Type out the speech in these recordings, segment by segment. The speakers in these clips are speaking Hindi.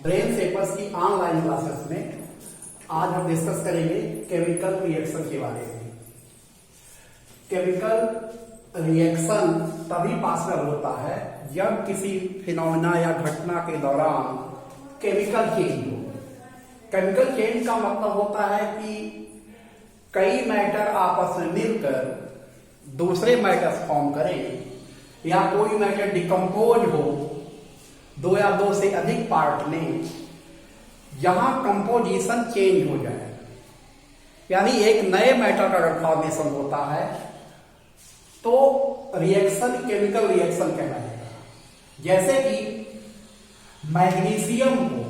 ब्रेन शेपर्स की ऑनलाइन क्लासेस में आज हम डिस्कस करेंगे केमिकल रिएक्शन के बारे में। केमिकल रिएक्शन तभी पॉसिबल होता है जब किसी फिनोमेना या घटना के दौरान केमिकल चेंज हो। केमिकल चेंज का मतलब होता है कि कई मैटर आपस में मिलकर दूसरे मैटर्स फॉर्म करें या कोई मैटर डिकम्पोज हो, दो या दो से अधिक पार्ट में, जहां कंपोजिशन चेंज हो जाए, यानी एक नए मैटर का अगर फॉर्मेशन होता है तो रिएक्शन केमिकल रिएक्शन कहलाएगा। जैसे कि मैग्नीशियम को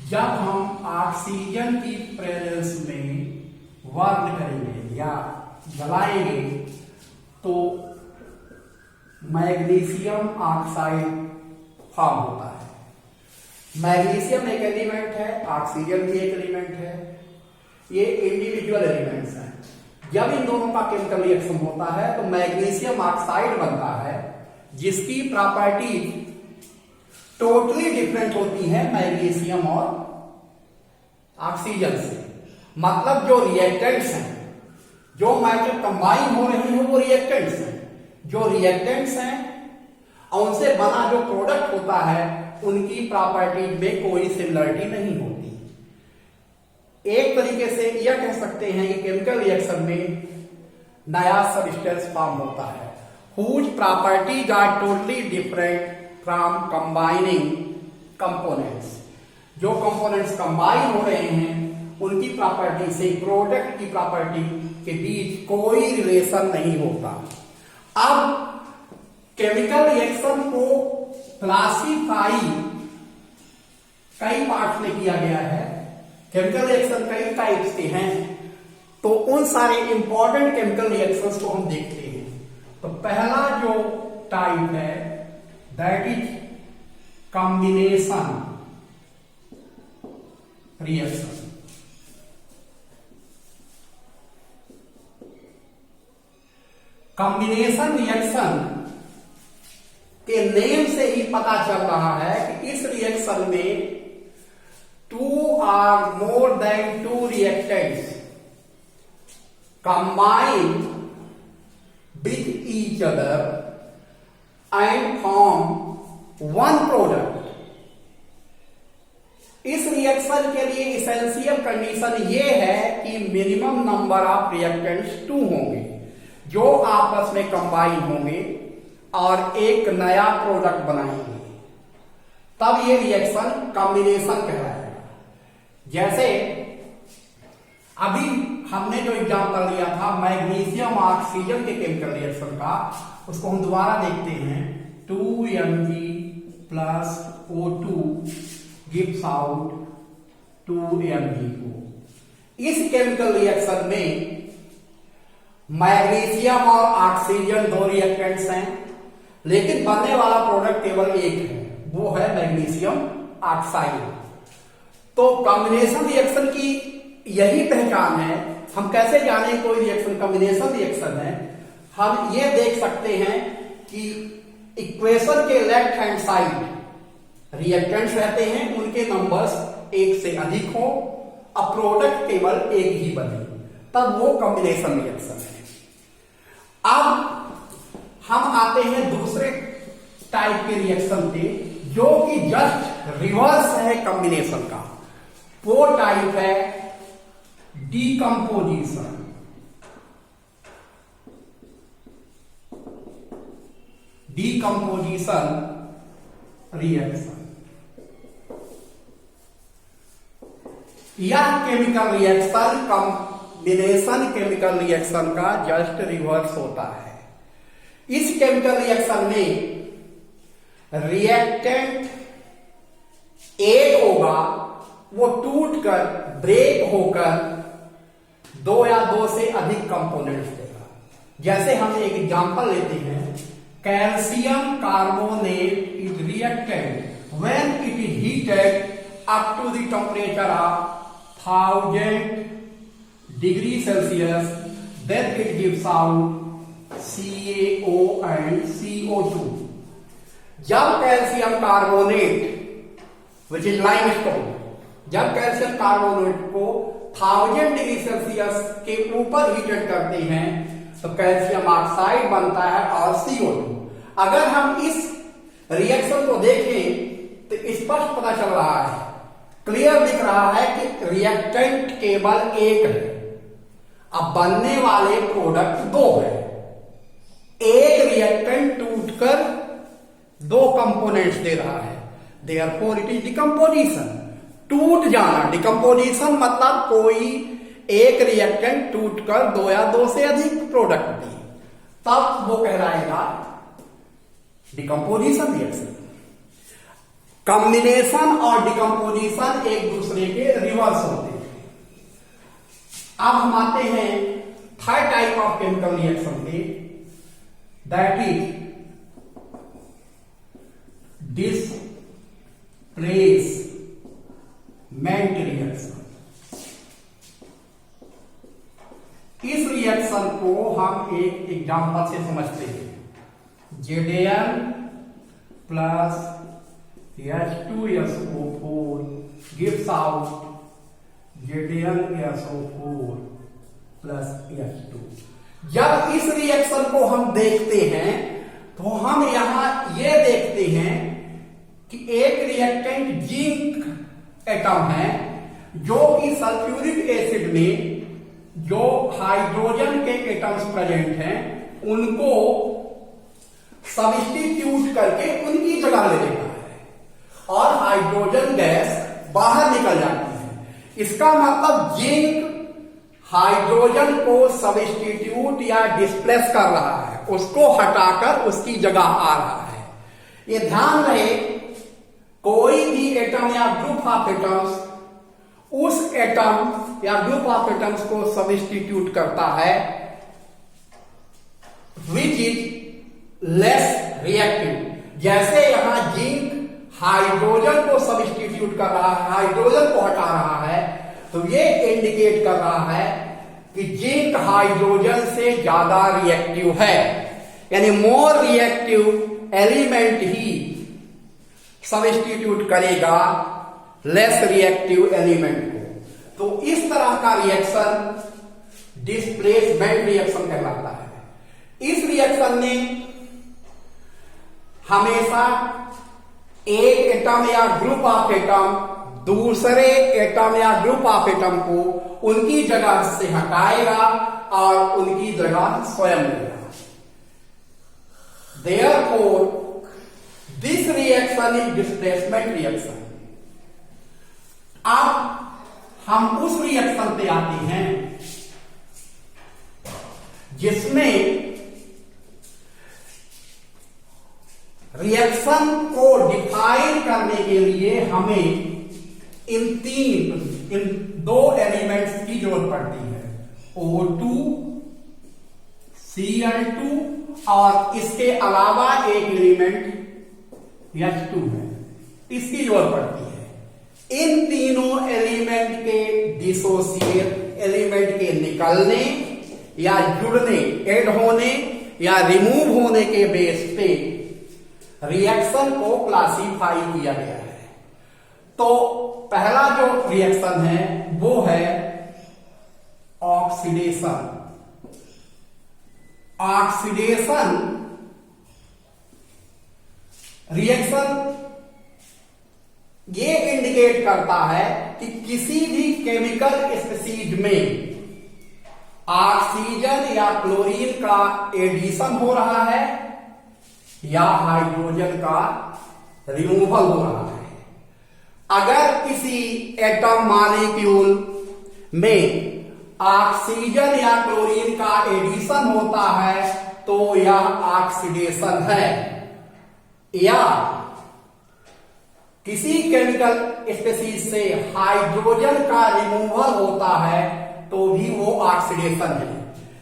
जब हम ऑक्सीजन की प्रेजेंस में बर्न करेंगे या जलाएंगे तो मैग्नीशियम ऑक्साइड फॉर्म होता है। मैग्नीशियम एक एलिमेंट है, ऑक्सीजन भी एक एलिमेंट है, ये इंडिविजुअल एलिमेंट्स हैं। जब इन दोनों का केमिकल रिएक्शन होता है तो मैग्नीशियम ऑक्साइड बनता है, जिसकी प्रॉपर्टी टोटली डिफरेंट होती है मैग्नीशियम और ऑक्सीजन से। मतलब जो रिएक्टेंट्स हैं, जो मैटर कंबाइन हो रहे हैं वो रिएक्टेंट्स हैं, जो रिएक्टेंट्स हैं और उनसे बना जो प्रोडक्ट होता है उनकी प्रॉपर्टी में कोई सिमिलरिटी नहीं होती। एक तरीके से यह कह सकते हैं कि केमिकल रिएक्शन में नया सबस्टेंस फॉर्म होता है whose properties are totally different from combining components। जो कंपोनेंट्स कंबाइन हो रहे हैं उनकी प्रॉपर्टी से प्रोडक्ट की प्रॉपर्टी के बीच कोई रिलेशन नहीं होता। अब केमिकल रिएक्शन को क्लासिफाई कई पार्ट्स में किया गया है। केमिकल रिएक्शन कई टाइप्स के हैं, तो उन सारे इंपॉर्टेंट केमिकल रिएक्शंस को हम देखते हैं। तो पहला जो टाइप है that is combination reaction. Combination reaction के नेम से ही पता चल रहा है कि इस रिएक्शन में two or more than two reactants combine with each other and form one product. इस रिएक्शन के लिए इसेंशियल कंडीशन ये है कि मिनिमम नंबर ऑफ रिएक्टेंट्स 2 होंगे जो आपस में कंबाइन होंगे और एक नया प्रोडक्ट बनाएंगे, तब ये रिएक्शन कॉम्बिनेशन कहलाएगा। जैसे अभी हमने जो एग्जांपल लिया था मैग्नीशियम ऑक्सीजन के केमिकल रिएक्शन का, उसको हम दोबारा देखते हैं। 2Mg plus O2 gives out 2Mg2। इस केमिकल रिएक्शन में मैग्नीशियम और ऑक्सीजन दो रिएक्टेंट्स हैं, लेकिन बनने वाला प्रोडक्ट केवल एक है, वो है मैग्नीशियम ऑक्साइड। तो कॉम्बिनेशन रिएक्शन की यही पहचान है। हम कैसे जाने कोई रिएक्शन कॉम्बिनेशन रिएक्शन है? हम ये देख सकते हैं कि इक्वेशन के लेफ्ट हैंड साइड रिएक्टेंट्स रहते हैं, उनके नंबर्स एक से अधिक हो और प्रोडक्ट केवल एक ही बने, तब वो कॉम्बिनेशन रिएक्शन है। अब हम आते हैं दूसरे टाइप के रिएक्शन पे, जो कि जस्ट रिवर्स है कॉम्बिनेशन का। वो टाइप है डीकंपोजिशन। डीकंपोजिशन रिएक्शन यह chemical reaction combination chemical reaction का जस्ट रिवर्स होता है। इस केमिकल रिएक्शन में रिएक्टेंट एक होगा, वो टूटकर ब्रेक होकर दो या दो से अधिक कंपोनेंट्स देगा। जैसे हम एक एग्जांपल लेते हैं, calcium carbonate is reactant when it is heated up to the temperature of 1000 degree Celsius, then it gives out CaO and CO2। जब calcium carbonate which is limestone. जब कैल्शियम कार्बोनेट को 1000 डिग्री सेल्सियस के ऊपर हीटेड करते हैं तो कैल्शियम ऑक्साइड बनता है और CO2। अगर हम इस रिएक्शन को देखें तो स्पष्ट पता चल रहा है, क्लियर दिख रहा है कि रिएक्टेंट केवल एक है, अब बनने वाले प्रोडक्ट दो है। एक रिएक्टेंट टूटकर दो कंपोनेंट्स दे रहा है, देयरफॉर इट इज डिकम्पोजिशन। टूट जाना, डिकम्पोजिशन मतलब कोई एक रिएक्टेंट टूटकर दो या दो से अधिक प्रोडक्ट दे, तब वो कहलाएगा डिकम्पोजिशन रिएक्शन। कॉम्बिनेशन और डिकम्पोजिशन एक दूसरे के रिवर्स होते हैं। अब हम आते हैं third type of chemical reaction पे, दैट इज डिस्प्लेसमेंट रिएक्शन। इस रिएक्शन को हम एक एग्जांपल से समझते हैं। Zn plus H2SO4 gives out ZnSO4 plus H2। जब इस रिएक्शन को हम देखते हैं तो हम यहां ये देखते हैं कि एक रिएक्टेंट जिंक एटम है जो कि सल्फ्यूरिक एसिड में जो हाइड्रोजन के एटम्स प्रेजेंट हैं उनको सब्स्टिट्यूट करके उनकी जगह ले लेता है और हाइड्रोजन गैस बाहर निकल जाती है। इसका मतलब जिंक हाइड्रोजन को सब्स्टिट्यूट या डिस्प्लेस कर रहा है, उसको हटाकर उसकी जगह आ रहा है। ये ध्यान रहे, कोई भी एटम या ग्रुप ऑफ एटम्स उस एटम या ग्रुप ऑफ एटम्स को सब्स्टिट्यूट करता है विच इज लेस रिएक्टिव। जैसे यहां जिंक हाइड्रोजन को सब्स्टिट्यूट कर रहा है, हाइड्रोजन को हटा रहा है, तो ये इंडिकेट कर रहा है कि जिंक हाइड्रोजन से ज्यादा रिएक्टिव है, यानी मोर रिएक्टिव एलिमेंट ही सब्स्टिट्यूट करेगा लेस रिएक्टिव एलिमेंट को। तो इस तरह का रिएक्शन डिस्प्लेसमेंट रिएक्शन कहलाता है। इस रिएक्शन में हमेशा एक एटम या ग्रुप ऑफ एटम दूसरे एटम या ग्रुप ऑफ एटम को उनकी जगह से हटाएगा और उनकी जगह स्वयं लेगा। Therefore, this reaction is displacement reaction। अब हम उस रिएक्शन पे आते हैं जिसमें रिएक्शन को डिफाइन करने के लिए हमें इन दो एलिमेंट्स की जरूरत पड़ती है, O2 Cl2 और इसके अलावा एक एलिमेंट H2 है, इसकी जरूरत पड़ती है। इन तीनों एलिमेंट के डिसोसिएट एलिमेंट के निकलने या जुड़ने, ऐड होने या रिमूव होने के बेस पे रिएक्शन को क्लासिफाई किया गया है। तो पहला जो रिएक्शन है वो है ऑक्सीडेशन। ऑक्सीडेशन रिएक्शन ये इंडिकेट करता है कि किसी भी केमिकल स्पीसीज में ऑक्सीजन या क्लोरीन का एडिशन हो रहा है या हाइड्रोजन का रिमूवल हो रहा है। अगर किसी एटम मॉलिक्यूल में ऑक्सीजन या क्लोरीन का एडिशन होता है तो यह ऑक्सीडेशन है, या किसी केमिकल स्पीसीज से हाइड्रोजन का रिमूवल होता है तो भी वो ऑक्सीडेशन है।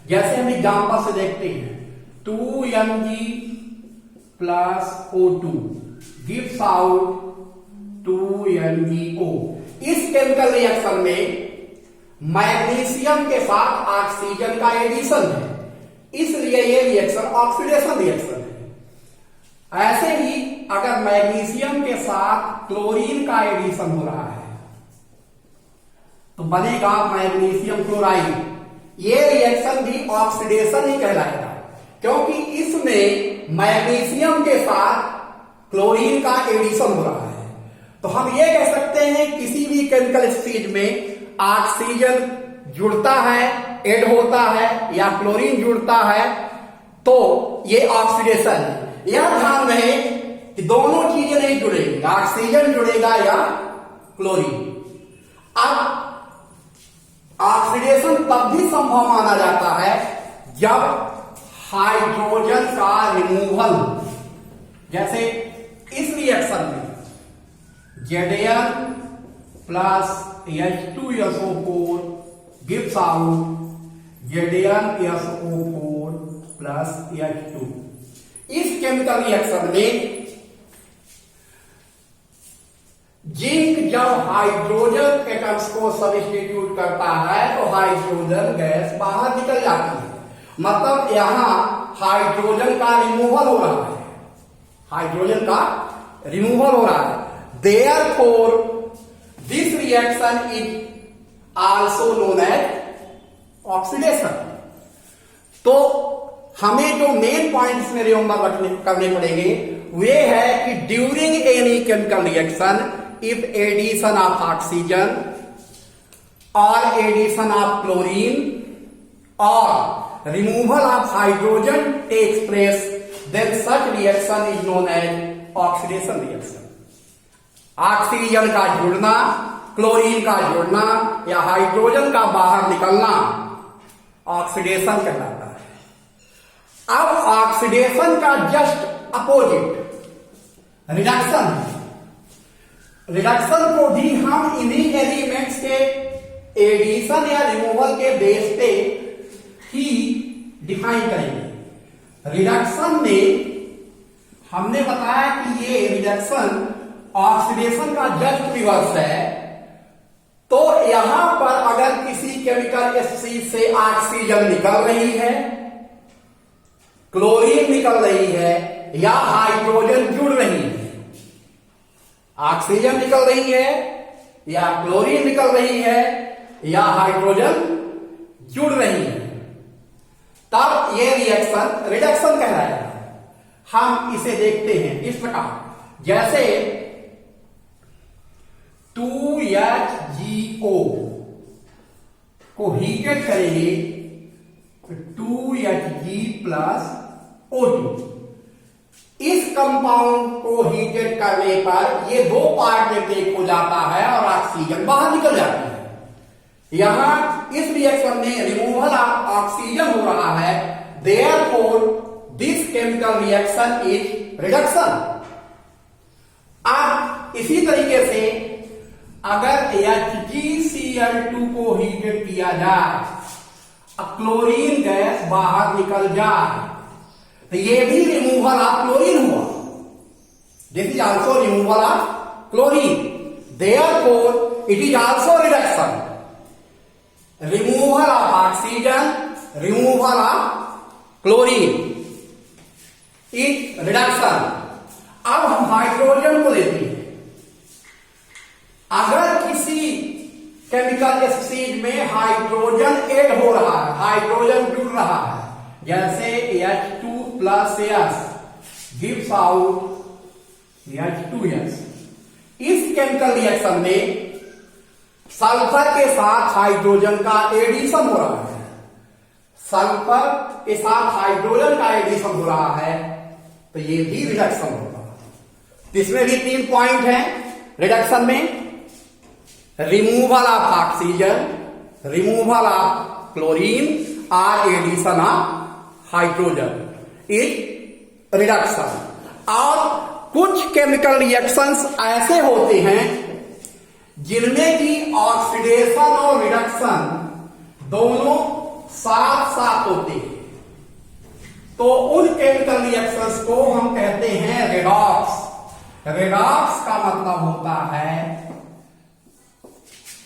जैसे हम एग्जांपल से देखते हैं, 2Mg plus O2 gives out 2NeO। इस केमिकल रिएक्शन में मैग्नीशियम के साथ ऑक्सीजन का एडिशन है, इसलिए यह रिएक्शन ऑक्सीडेशन रिएक्शन है। ऐसे ही अगर मैग्नीशियम के साथ क्लोरीन का एडिशन हो रहा है तो बनेगा मैग्नीशियम क्लोराइड। ये रिएक्शन भी ऑक्सीडेशन ही कहलाएगा क्योंकि इसमें मैग्नीशियम के साथ क्लोरीन का एडिशन हो रहा है। तो हम ये कह सकते हैं किसी भी केमिकल स्टेज में ऑक्सीजन जुड़ता है, ऐड होता है या क्लोरीन जुड़ता है तो ये ऑक्सीडेशन है। यह ध्यान रहे कि दोनों चीजें नहीं जुड़ेंगी, ऑक्सीजन जुड़ेगा या क्लोरीन। अब ऑक्सीडेशन तब भी संभव माना जाता है जब हाइड्रोजन का रिमूवल, जैसे इस रिएक्शन में Zn plus H2SO4 gives out ZnSO4 plus H2। इस केमिकल रिएक्शन में जिंक जब हाइड्रोजन एटम्स को सब्स्टिट्यूट करता है तो हाइड्रोजन गैस बाहर निकल जाती है, मतलब यहां हाइड्रोजन का रिमूवल हो रहा है, हाइड्रोजन का रिमूवल हो रहा है। Therefore, this reaction is also known as oxidation। तो हमें जो मेन पॉइंट इसमें रिमेंबर करने पड़ेंगे वे है कि during any chemical reaction if addition of oxygen और एडिशन ऑफ क्लोरीन और removal of hydrogen takes place then such reaction is known as oxidation reaction. Oxygen का जुड़ना, क्लोरीन का जुड़ना या हाइड्रोजन का बाहर निकलना ऑक्सीडेशन कहलाता है। अब ऑक्सीडेशन का जस्ट अपोजिट रिडक्शन है। रिडक्शन को भी हम इन्हीं एलिमेंट्स के एडिशन या रिमूवल के बेस पे ही डिफाइन करेंगे। रिडक्शन में हमने बताया कि ये रिडक्शन ऑक्सीडेशन का जस्ट रिवर्स है। तो यहां पर अगर किसी केमिकल स्टेज से ऑक्सीजन निकल रही है, क्लोरीन निकल रही है या हाइड्रोजन जुड़ रही है, ऑक्सीजन निकल रही है या क्लोरीन निकल रही है या हाइड्रोजन जुड़ रही है, तब यह रिएक्शन रिडक्शन कहलाएगा। हम इसे देखते हैं इस प्रकार, जैसे 2HGO को हीटेड करेंगे 2Hg प्लस O2। इस कंपाउंड को हीटेड करने पर ये दो पार्ट में ब्रेक हो जाता है और ऑक्सीजन बाहर निकल जाती है। यहां इस रिएक्शन में रिमूवल ऑफ ऑक्सीजन हो रहा है, therefore this chemical reaction is reduction. अब इसी तरीके से अगर HgCl2 को हीटेड किया जाए, क्लोरीन गैस बाहर निकल जाए तो ये भी रिमूवल ऑफ क्लोरीन हुआ। This is also removal of chlorine, therefore it is also reduction. Removal of oxygen, removal of chlorine is reduction. अब हम हाइड्रोजन को लेते हैं। अगर किसी केमिकल स्टेज में हाइड्रोजन ऐड हो रहा है, हाइड्रोजन जुड़ रहा है, जैसे H2 plus S gives out H2S। इस केमिकल रिएक्शन में सल्फर के साथ हाइड्रोजन का एडिशन हो रहा है, सल्फर के साथ हाइड्रोजन का एडिशन हो रहा है तो ये भी रिडक्शन होगा। तो इसमें भी 3 पॉइंट हैं रिडक्शन में, removal of oxygen, removal of chlorine और addition of hydrogen is reduction. और कुछ केमिकल रिएक्शंस ऐसे होते हैं जिनमें की ऑक्सीडेशन और रिडक्शन दोनों साथ साथ होते हैं, तो उन केमिकल रिएक्शंस को हम कहते हैं रेडॉक्स। रेडॉक्स का मतलब होता है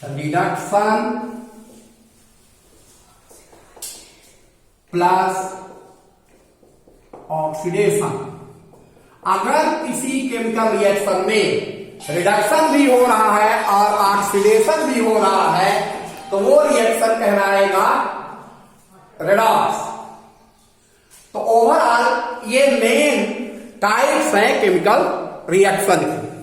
रिडक्शन प्लस ऑक्सीडेशन। अगर किसी केमिकल रिएक्शन में रिडक्शन भी हो रहा है और ऑक्सीडेशन भी हो रहा है, तो वो रिएक्शन कहलाएगा रेडॉक्स। तो ओवरऑल ये मेन टाइप्स हैं केमिकल रिएक्शन के।